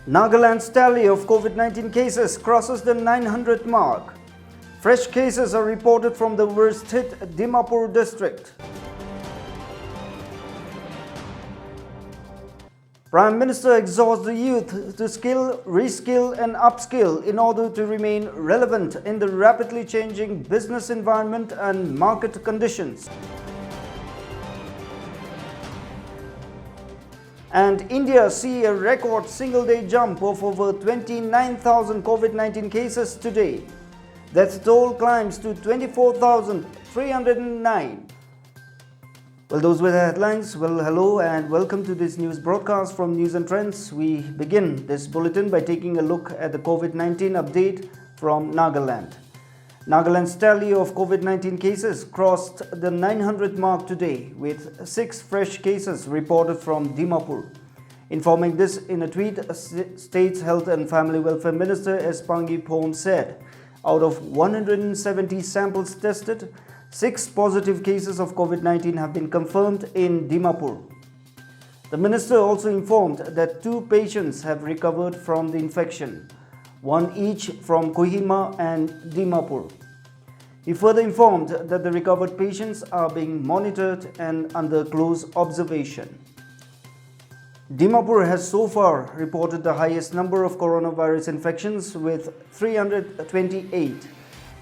Nagaland's tally of COVID-19 cases crosses the 900 mark. Fresh cases are reported from the worst-hit Dimapur district. Prime Minister exhorts the youth to skill, reskill and upskill in order to remain relevant in the rapidly changing business environment and market conditions. And India see a record single-day jump of over 29,000 COVID-19 cases today. Death toll climbs to 24,309. Well, those were the headlines. Well, hello and welcome to this news broadcast from News and Trends. We begin this bulletin by taking a look at the COVID-19 update from Nagaland. Nagaland's tally of COVID-19 cases crossed the 900 mark today, with 6 fresh cases reported from Dimapur. Informing this in a tweet, State's Health and Family Welfare Minister S. Pong said, out of 170 samples tested, 6 positive cases of COVID-19 have been confirmed in Dimapur. The minister also informed that 2 patients have recovered from the infection, 1 each from Kohima and Dimapur. He further informed that the recovered patients are being monitored and under close observation. Dimapur has so far reported the highest number of coronavirus infections with 328.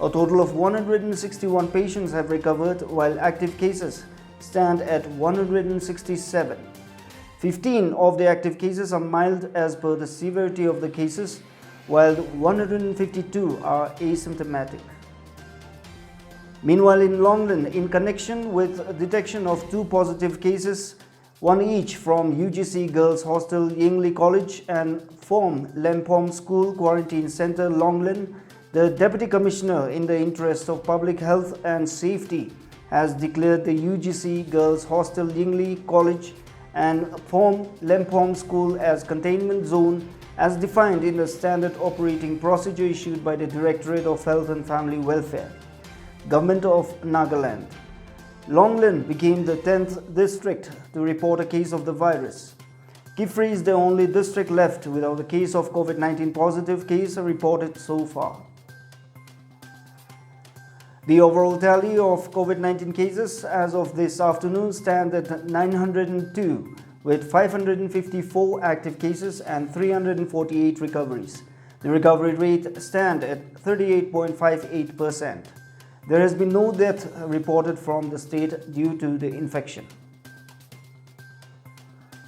A total of 161 patients have recovered, while active cases stand at 167. 15 of the active cases are mild as per the severity of the cases, while 152 are asymptomatic. Meanwhile, in Nagaland, in connection with detection of 2 positive cases, 1 each from UGC Girls Hostel Yingli College and Form Lempom School Quarantine Center Nagaland, the Deputy Commissioner in the interest of public health and safety has declared the UGC Girls Hostel Yingli College and Form Lempom School as containment zone as defined in the standard operating procedure issued by the Directorate of Health and Family Welfare, Government of Nagaland. Nagaland became the 10th district to report a case of the virus. Kifri is the only district left without a case of COVID-19 positive case reported so far. The overall tally of COVID-19 cases as of this afternoon stands at 902, with 554 active cases and 348 recoveries. The recovery rate stands at 38.58%. There has been no death reported from the state due to the infection.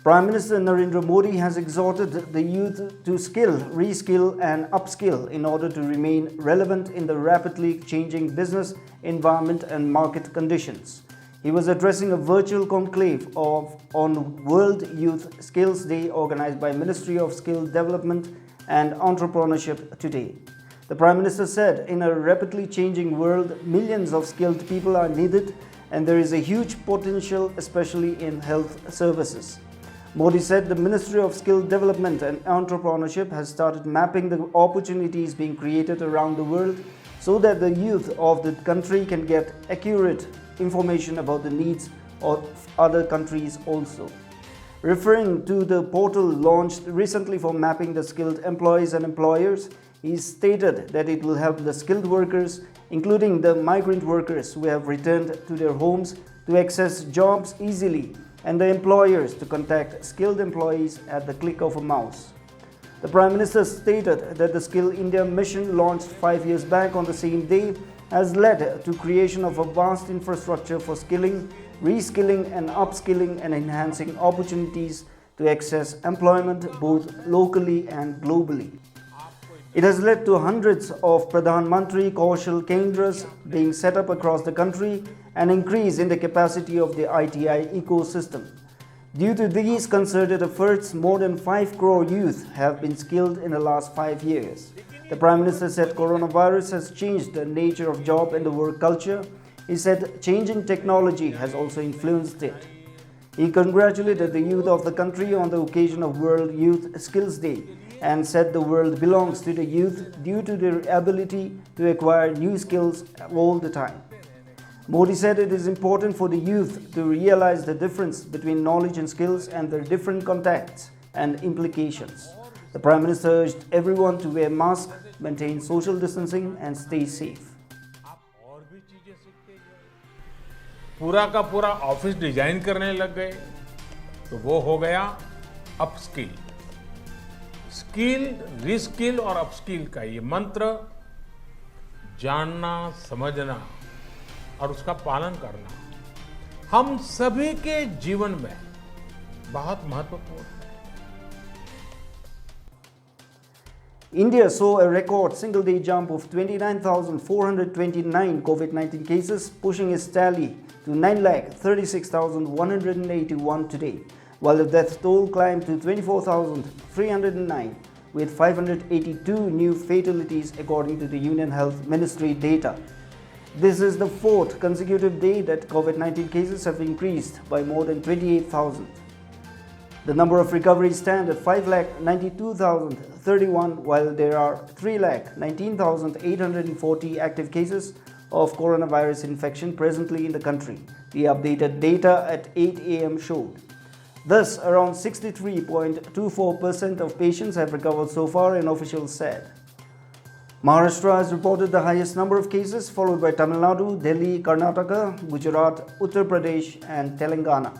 Prime Minister Narendra Modi has exhorted the youth to skill, reskill and upskill in order to remain relevant in the rapidly changing business environment and market conditions. He was addressing a virtual conclave on World Youth Skills Day organized by Ministry of Skill Development and Entrepreneurship today. The Prime Minister said, in a rapidly changing world, millions of skilled people are needed and there is a huge potential, especially in health services. Modi said the Ministry of Skill Development and Entrepreneurship has started mapping the opportunities being created around the world so that the youth of the country can get accurate information about the needs of other countries also. Referring to the portal launched recently for mapping the skilled employees and employers, he stated that it will help the skilled workers, including the migrant workers who have returned to their homes, to access jobs easily and the employers to contact skilled employees at the click of a mouse. The Prime Minister stated that the Skill India mission launched 5 years back on the same day has led to creation of a vast infrastructure for skilling, reskilling and upskilling and enhancing opportunities to access employment both locally and globally. It has led to hundreds of Pradhan Mantri Kaushal Kendras being set up across the country and increase in the capacity of the ITI ecosystem. Due to these concerted efforts, more than 5 crore youth have been skilled in the last 5 years. The Prime Minister said coronavirus has changed the nature of job and the work culture. He said changing technology has also influenced it. He congratulated the youth of the country on the occasion of World Youth Skills Day and said the world belongs to the youth due to their ability to acquire new skills all the time. Modi said it is important for the youth to realize the difference between knowledge and skills and their different contexts and implications. The Prime Minister urged everyone to wear masks, maintain social distancing and stay safe. पूरा का पूरा office design करने लग गए तो वो हो गया अपस्किल। स्किल, रीस्किल और अपस्किल का ये मंत्र जानना, समझना और उसका पालन करना हम सभी के जीवन में बहुत महत्वपूर्ण है। India saw a record single-day jump of 29,429 COVID-19 cases, pushing its tally to 9,36,181 today, while the death toll climbed to 24,309, with 582 new fatalities according to the Union Health Ministry data. This is the fourth consecutive day that COVID-19 cases have increased by more than 28,000. The number of recoveries stand at 5,92,031, while there are 3,19,840 active cases of coronavirus infection presently in the country. The updated data at 8 a.m. showed. Thus, around 63.24% of patients have recovered so far, an official said. Maharashtra has reported the highest number of cases, followed by Tamil Nadu, Delhi, Karnataka, Gujarat, Uttar Pradesh and Telangana.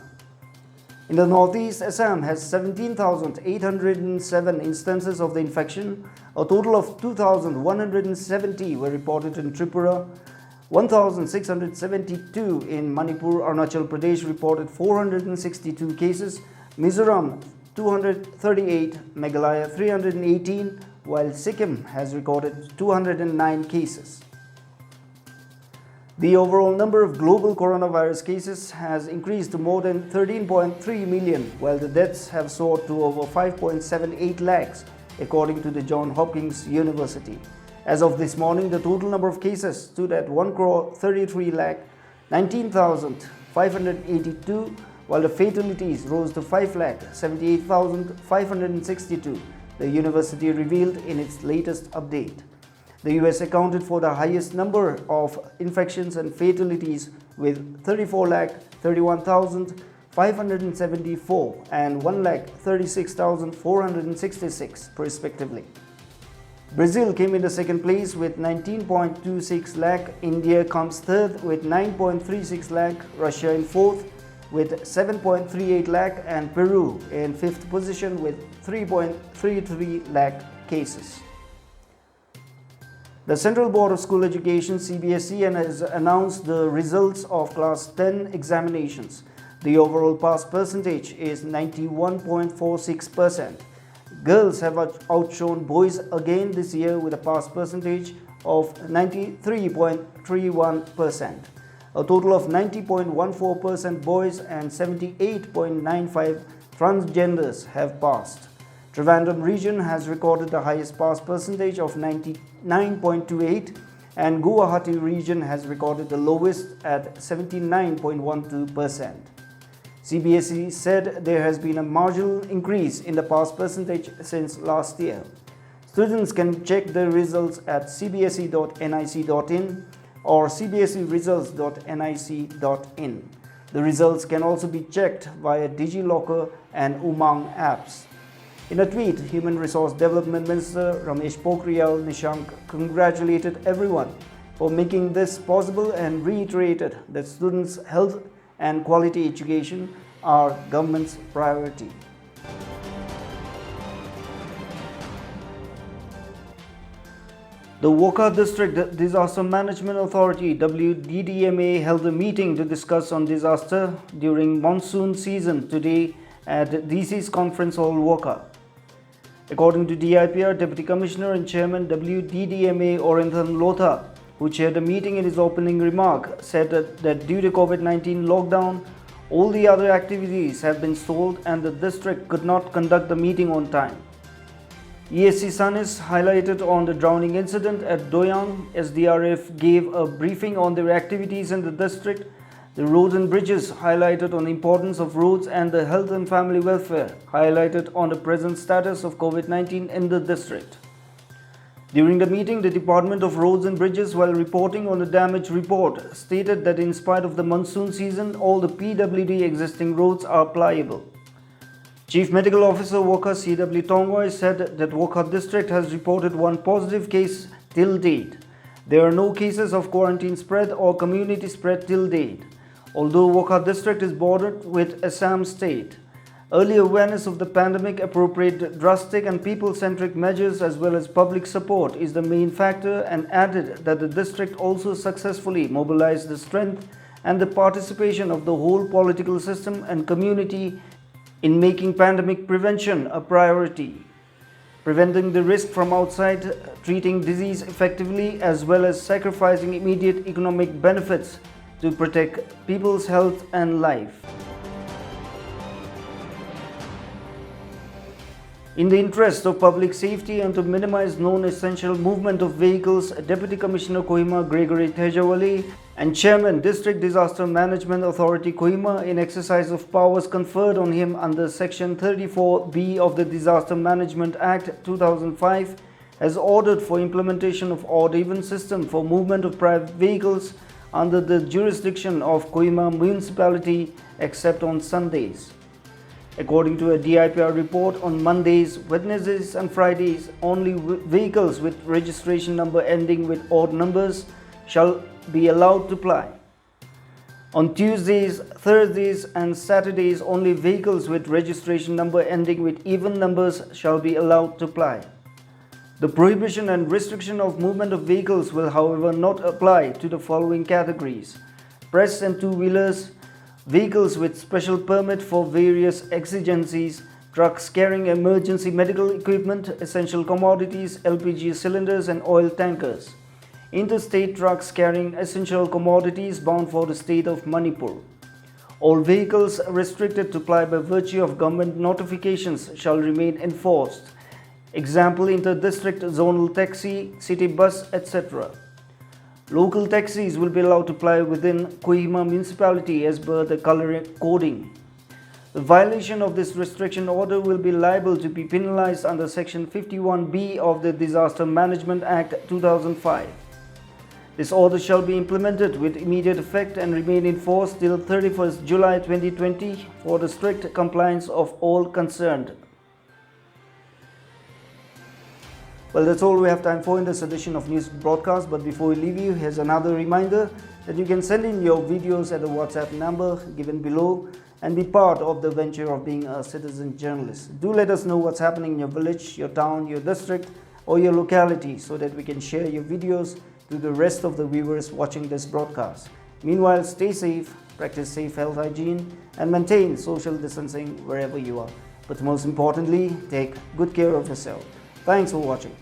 In the northeast, Assam has 17,807 instances of the infection. A total of 2,170 were reported in Tripura. 1,672 in Manipur. Arunachal Pradesh reported 462 cases. Mizoram 238, Meghalaya 318, while Sikkim has recorded 209 cases. The overall number of global coronavirus cases has increased to more than 13.3 million, while the deaths have soared to over 5.78 lakhs, according to the Johns Hopkins University. As of this morning, the total number of cases stood at 1,33,19,582, while the fatalities rose to 5,78,562, the university revealed in its latest update. The US accounted for the highest number of infections and fatalities with 34,31,574 and 1,36,466 respectively. Brazil came in the second place with 19.26 lakh, India comes third with 9.36 lakh, Russia in fourth with 7.38 lakh and Peru in fifth position with 3.33 lakh cases. The Central Board of School Education (CBSE) has announced the results of Class 10 examinations. The overall pass percentage is 91.46%. Girls have outshone boys again this year with a pass percentage of 93.31%. A total of 90.14% boys and 78.95% transgenders have passed. Trivandrum region has recorded the highest pass percentage of 99.28% and Guwahati region has recorded the lowest at 79.12%. CBSE said there has been a marginal increase in the pass percentage since last year. Students can check their results at cbse.nic.in or cbseresults.nic.in. The results can also be checked via DigiLocker and Umang apps. In a tweet, Human Resource Development Minister Ramesh Pokhriyal Nishank congratulated everyone for making this possible and reiterated that students' health and quality education are government's priority. The Wokha District Disaster Management Authority WDDMA held a meeting to discuss on disaster during monsoon season today at DC's Conference Hall, Wokha. According to DIPR, Deputy Commissioner and Chairman WDDMA Orinthan Lotha, who chaired the meeting, in his opening remark, said that due to COVID-19 lockdown, all the other activities have been stalled and the district could not conduct the meeting on time. ESC Sanis highlighted on the drowning incident at Doyang. SDRF gave a briefing on their activities in the district. The roads and bridges highlighted on the importance of roads, and the health and family welfare highlighted on the present status of COVID-19 in the district. During the meeting, the Department of Roads and Bridges, while reporting on the damage report, stated that in spite of the monsoon season, all the PWD existing roads are pliable. Chief Medical Officer Wokha C.W. Tongoi said that Wokha district has reported one positive case till date. There are no cases of quarantine spread or community spread till date. Although Wokha district is bordered with Assam state, early awareness of the pandemic, appropriate drastic and people-centric measures as well as public support is the main factor, and added that the district also successfully mobilized the strength and the participation of the whole political system and community in making pandemic prevention a priority, preventing the risk from outside, treating disease effectively, as well as sacrificing immediate economic benefits to protect people's health and life. In the interest of public safety and to minimize non-essential movement of vehicles, Deputy Commissioner Kohima Gregory Tejawali and Chairman District Disaster Management Authority Kohima, in exercise of powers conferred on him under Section 34B of the Disaster Management Act 2005, has ordered for implementation of odd-even system for movement of private vehicles under the jurisdiction of Kohima Municipality except on Sundays. According to a DIPR report, on Mondays, Wednesdays and Fridays, only vehicles with registration number ending with odd numbers shall be allowed to ply. On Tuesdays, Thursdays and Saturdays, only vehicles with registration number ending with even numbers shall be allowed to ply. The prohibition and restriction of movement of vehicles will, however, not apply to the following categories: press and two-wheelers, vehicles with special permit for various exigencies, trucks carrying emergency medical equipment, essential commodities, LPG cylinders and oil tankers, interstate trucks carrying essential commodities bound for the state of Manipur. All vehicles restricted to ply by virtue of government notifications shall remain enforced. Example, inter-district zonal taxi, city bus, etc. Local taxis will be allowed to ply within Kohima municipality as per the color coding. The violation of this restriction order will be liable to be penalized under Section 51B of the Disaster Management Act 2005. This order shall be implemented with immediate effect and remain in force till 31st July 2020 for the strict compliance of all concerned. Well, that's all we have time for in this edition of News Broadcast. But before we leave you, here's another reminder that you can send in your videos at the WhatsApp number given below and be part of the venture of being a citizen journalist. Do let us know what's happening in your village, your town, your district or your locality so that we can share your videos to the rest of the viewers watching this broadcast. Meanwhile, stay safe, practice safe health hygiene and maintain social distancing wherever you are. But most importantly, take good care of yourself. Thanks for watching.